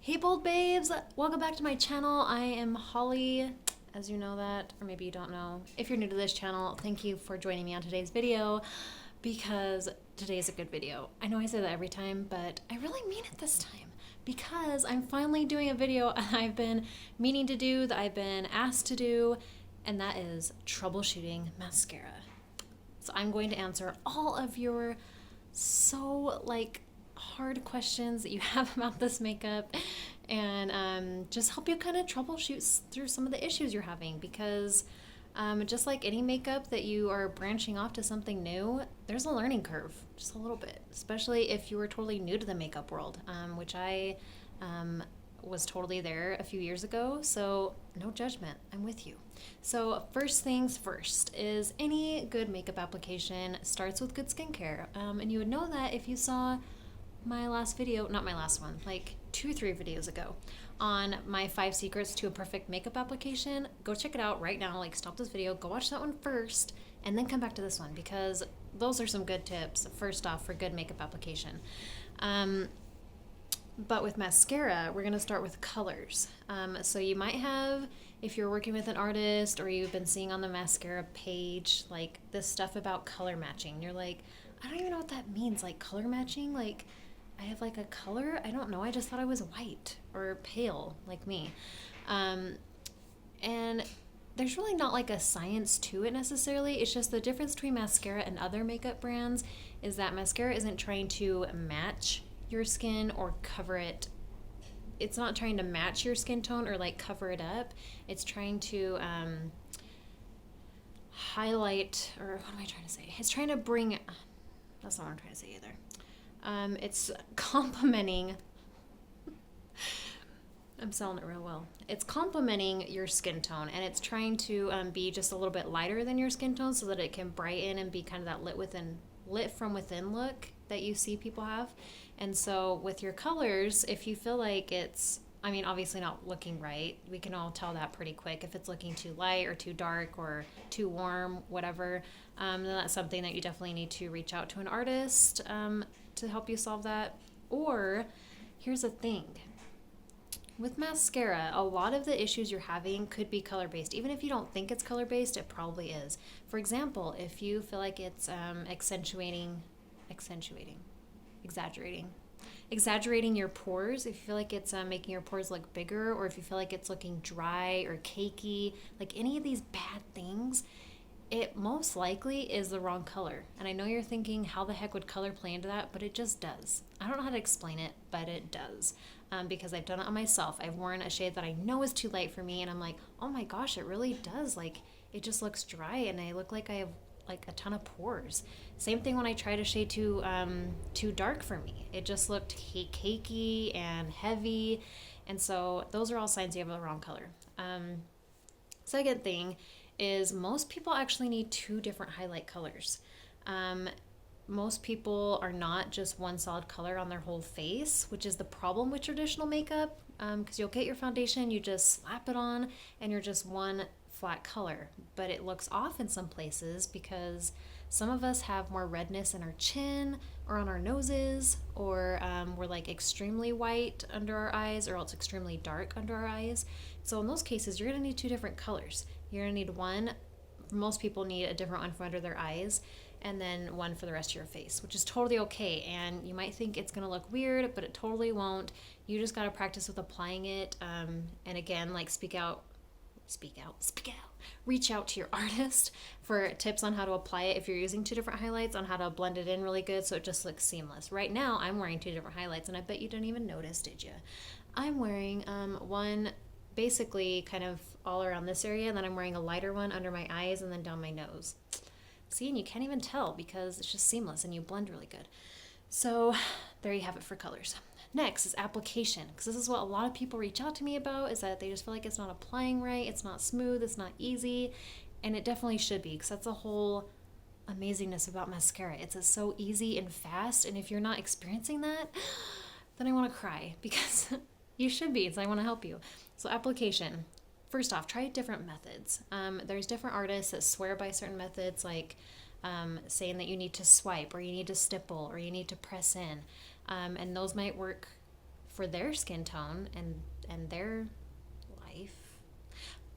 Hey bold babes, welcome back to my channel. I am Holly, as you know that, or maybe you don't know. If you're new to this channel, thank you for joining me on today's video because today's a good video. I know I say that every time, but I really mean it this time because I'm finally doing a video I've been meaning to do, that I've been asked to do, and that is troubleshooting mascara. So I'm going to answer all of your hard questions that you have about this makeup and just help you kind of troubleshoot through some of the issues you're having because just like any makeup that you are branching off to something new, there's a learning curve, just a little bit, especially if you were totally new to the makeup world, which I was totally there a few years ago, so no judgment, I'm with you. So first things first is any good makeup application starts with good skincare, and you would know that if you saw my last video, not my last one, like 2-3 videos ago on my 5 secrets to a perfect makeup application. Go check it out right now, like stop this video, go watch that one first, and then come back to this one because those are some good tips, first off, for good makeup application. But with mascara, we're going to start with colors. So you might have, if you're working with an artist or you've been seeing on the mascara page, like this stuff about color matching. You're like, I don't even know what that means, like color matching, like I have like a color? I don't know. I just thought I was white or pale like me. And there's really not like a science to it necessarily. It's just the difference between mascara and other makeup brands is that mascara isn't trying to match your skin or cover it. It's not trying to match your skin tone or like cover it up. It's trying to highlight, or what am I trying to say? It's trying to bring, that's not what I'm trying to say either. It's complementing, I'm selling it real well. It's complementing your skin tone, and it's trying to be just a little bit lighter than your skin tone so that it can brighten and be kind of that lit from within look that you see people have. And so with your colors, if you feel like it's, I mean, obviously not looking right, we can all tell that pretty quick. If it's looking too light or too dark or too warm, whatever, then that's something that you definitely need to reach out to an artist to help you solve that. Or here's the thing. With mascara, a lot of the issues you're having could be color-based. Even if you don't think it's color-based, it probably is. For example, if you feel like it's exaggerating your pores, if you feel like it's making your pores look bigger, or if you feel like it's looking dry or cakey, like any of these bad things, it most likely is the wrong color. And I know you're thinking, how the heck would color play into that? But it just does. I don't know how to explain it, but it does. Because I've done it on myself. I've worn a shade that I know is too light for me, and I'm like, oh my gosh, it really does. Like, it just looks dry, and I look like I have like a ton of pores. Same thing when I tried a shade too dark for me. It just looked cakey and heavy, and so those are all signs you have the wrong color. Second thing is most people actually need 2 different highlight colors. Most people are not just one solid color on their whole face, which is the problem with traditional makeup, because you'll get your foundation, you just slap it on, and you're just one flat color. But it looks off in some places because some of us have more redness in our chin or on our noses, or we're like extremely white under our eyes, or else extremely dark under our eyes. So in those cases, you're going to need 2 different colors. You're going to need one, most people need a different one for under their eyes, and then one for the rest of your face, which is totally okay. And you might think it's gonna look weird, but it totally won't. You just gotta practice with applying it. And again, like speak out, reach out to your artist for tips on how to apply it if you're using 2 different highlights, on how to blend it in really good so it just looks seamless. Right now, I'm wearing 2 different highlights, and I bet you didn't even notice, did you? I'm wearing one basically kind of all around this area, and then I'm wearing a lighter one under my eyes and then down my nose. See, and you can't even tell because it's just seamless and you blend really good. So there you have it for colors. Next is application, because this is what a lot of people reach out to me about, is that they just feel like it's not applying right, it's not smooth, it's not easy, and it definitely should be, because that's the whole amazingness about mascara. It's so easy and fast, and if you're not experiencing that, then I want to cry, because you should be, so I want to help you. So application. First off, try different methods. There's different artists that swear by certain methods, like saying that you need to swipe, or you need to stipple, or you need to press in. And those might work for their skin tone and their life,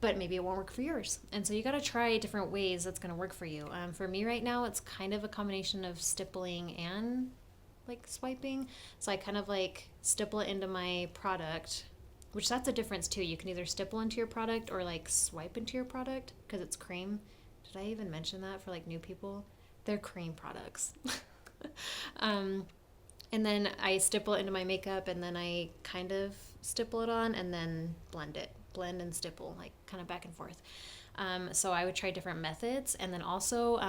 but maybe it won't work for yours. And so you got to try different ways that's going to work for you. For me right now, it's kind of a combination of stippling and like swiping. So I kind of like stipple it into my product, which that's a difference too. You can either stipple into your product or like swipe into your product because it's cream. Did I even mention that for like new people? They're cream products. And then I stipple it into my makeup, and then I kind of stipple it on and then blend and stipple, like kind of back and forth. So I would try different methods, and then also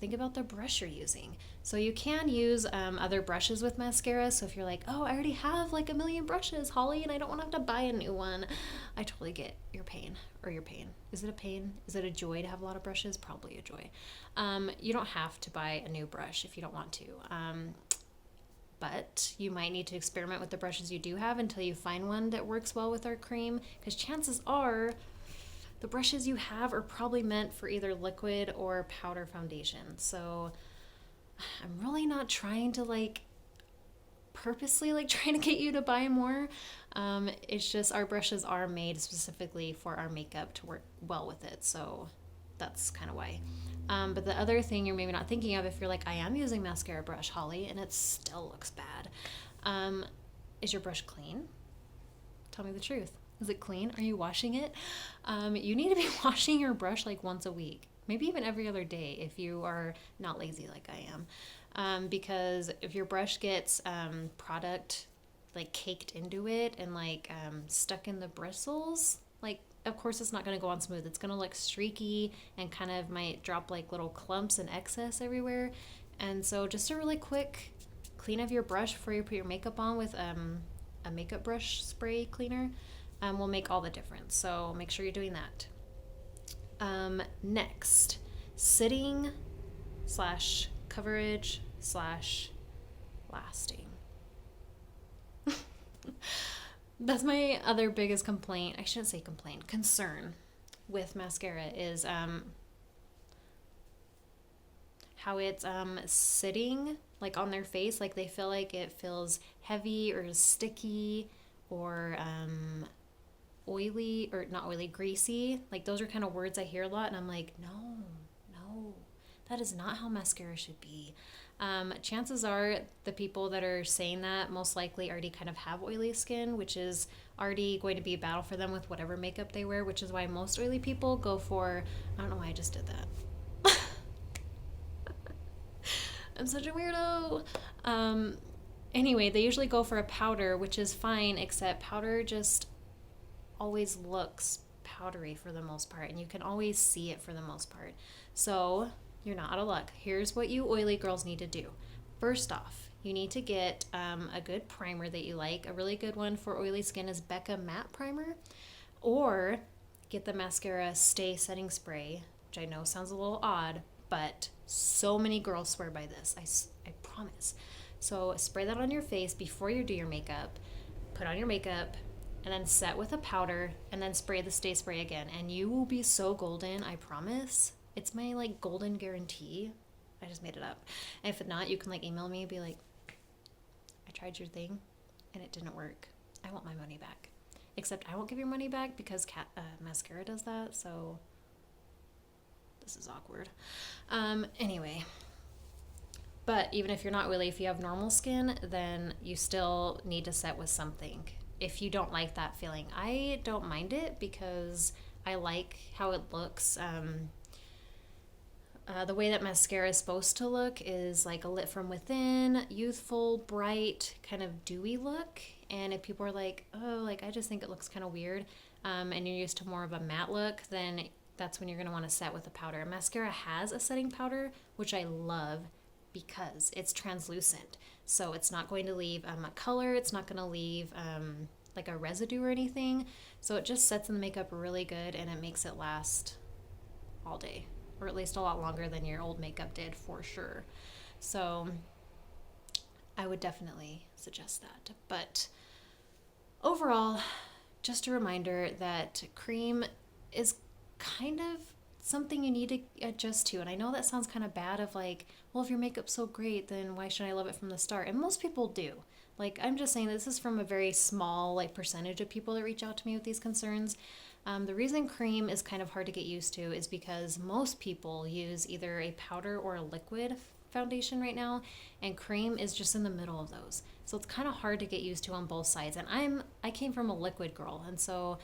think about the brush you're using. So you can use other brushes with mascara. So if you're like, oh, I already have like a million brushes, Holly, and I don't want to have to buy a new one, I totally get your pain. Is it a pain? Is it a joy to have a lot of brushes? Probably a joy. You don't have to buy a new brush if you don't want to. But you might need to experiment with the brushes you do have until you find one that works well with our cream, because chances are the brushes you have are probably meant for either liquid or powder foundation. So I'm really not trying to like purposely like trying to get you to buy more. It's just our brushes are made specifically for our makeup to work well with it. So that's kind of why. But the other thing you're maybe not thinking of, if you're like, I am using mascara brush, Holly, and it still looks bad, is your brush clean? Tell me the truth. Is it clean? Are you washing it? You need to be washing your brush like once a week, maybe even every other day if you are not lazy like I am. Because if your brush gets product like caked into it and like stuck in the bristles, like of course it's not going to go on smooth. It's going to look streaky and kind of might drop like little clumps and excess everywhere. And so just a really quick clean of your brush before you put your makeup on with a makeup brush spray cleaner will make all the difference. So make sure you're doing that. Next, sitting / coverage / lasting. That's my other biggest complaint. I shouldn't say complaint, concern with mascara is how it's sitting like on their face. Like they feel like it feels heavy or sticky or oily, or not oily, greasy. Like those are kind of words I hear a lot, and I'm like, no, that is not how mascara should be. Chances are the people that are saying that most likely already kind of have oily skin, which is already going to be a battle for them with whatever makeup they wear, which is why most oily people go for, I don't know why I just did that. I'm such a weirdo. Anyway, they usually go for a powder, which is fine, except powder just always looks powdery for the most part, and you can always see it for the most part. So you're not out of luck. Here's what you oily girls need to do. First off, you need to get a good primer that you like. A really good one for oily skin is Becca Matte Primer, or get the Mascara Stay Setting Spray, which I know sounds a little odd, but so many girls swear by this. I promise. So spray that on your face before you do your makeup. Put on your makeup, and then set with a powder, and then spray the Stay Spray again, and you will be so golden, I promise. It's my like golden guarantee. I just made it up. And if not, you can like email me and be like, I tried your thing and it didn't work. I want my money back. Except I won't give your money back because mascara does that. So this is awkward. Anyway, but even if you're not oily, if you have normal skin, then you still need to set with something. If you don't like that feeling, I don't mind it because I like how it looks. The way that mascara is supposed to look is like a lit from within, youthful, bright, kind of dewy look. And if people are like, oh, like I just think it looks kind of weird, and you're used to more of a matte look, then that's when you're going to want to set with a powder. Mascara has a setting powder, which I love because it's translucent. So it's not going to leave a color. It's not going to leave like a residue or anything. So it just sets in the makeup really good, and it makes it last all day, or at least a lot longer than your old makeup did for sure. So I would definitely suggest that. But overall, just a reminder that cream is kind of something you need to adjust to. And I know that sounds kind of bad of like, well, if your makeup's so great, then why should I love it from the start? And most people do. Like, I'm just saying this is from a very small like percentage of people that reach out to me with these concerns. The reason cream is kind of hard to get used to is because most people use either a powder or a liquid foundation right now, and cream is just in the middle of those. So it's kind of hard to get used to on both sides. And I came from a liquid girl, and so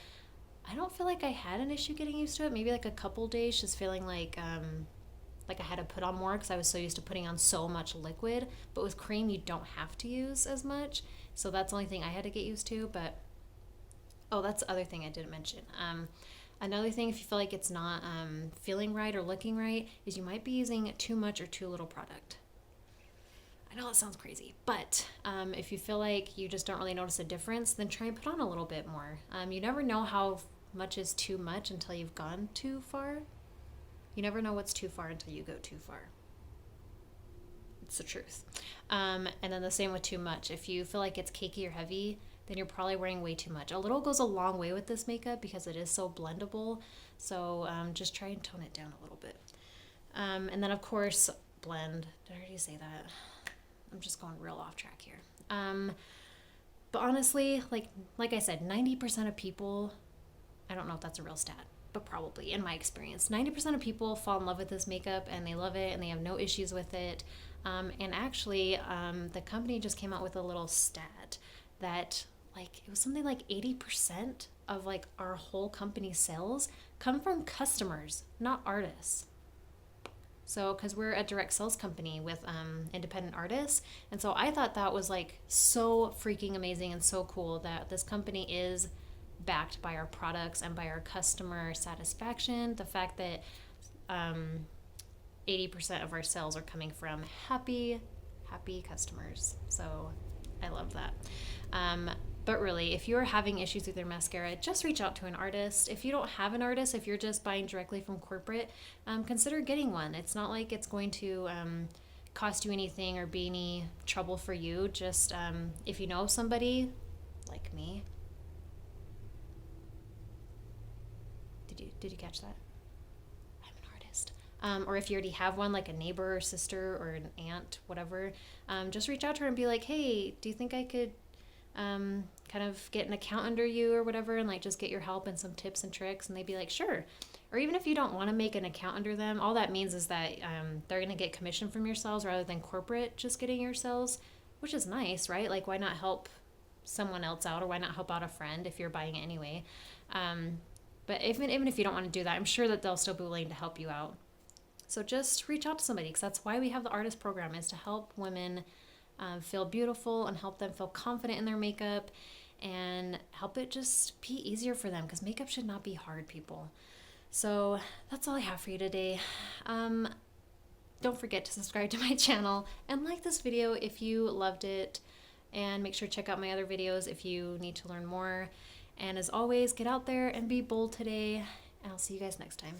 I don't feel like I had an issue getting used to it. Maybe like a couple days just feeling like I had to put on more because I was so used to putting on so much liquid. But with cream, you don't have to use as much. So that's the only thing I had to get used to. But, oh, that's the other thing I didn't mention. Another thing, if you feel like it's not feeling right or looking right, is you might be using too much or too little product. I know that sounds crazy, but if you feel like you just don't really notice a difference, then try and put on a little bit more. You never know how much is too much until you've gone too far. You never know what's too far until you go too far. It's the truth. And then the same with too much. If you feel like it's cakey or heavy, then you're probably wearing way too much. A little goes a long way with this makeup because it is so blendable. So just try and tone it down a little bit. And then, of course, blend. Did I already say that? I'm just going real off track here. But honestly, like I said, 90% of people, I don't know if that's a real stat, but probably in my experience, 90% of people fall in love with this makeup and they love it and they have no issues with it. And actually, the company just came out with a little stat that it was something like 80% of our whole company sales come from customers, not artists. So, because we're a direct sales company with independent artists. And so I thought that was so freaking amazing and so cool that this company is backed by our products and by our customer satisfaction. The fact that 80% of our sales are coming from happy customers. So I love that. But really, if you're having issues with your mascara, just reach out to an artist. If you don't have an artist, if you're just buying directly from corporate, consider getting one. It's not like it's going to cost you anything or be any trouble for you. Just if you know somebody like me. Did you catch that? I'm an artist. Or if you already have one, like a neighbor or sister or an aunt, whatever, just reach out to her and be like, hey, do you think I could kind of get an account under you or whatever, and just get your help and some tips and tricks? And they'd be like, sure. Or even if you don't want to make an account under them, all that means is that they're going to get commission from your sales rather than corporate just getting your sales, which is nice, right? Why not help someone else out, or why not help out a friend if you're buying it anyway? But even if you don't want to do that, I'm sure that they'll still be willing to help you out. So just reach out to somebody, because that's why we have the artist program, is to help women feel beautiful and help them feel confident in their makeup and help it just be easier for them, because makeup should not be hard, people. So that's all I have for you today. Don't forget to subscribe to my channel and like this video if you loved it, and make sure to check out my other videos if you need to learn more. And as always, get out there and be bold today, and I'll see you guys next time.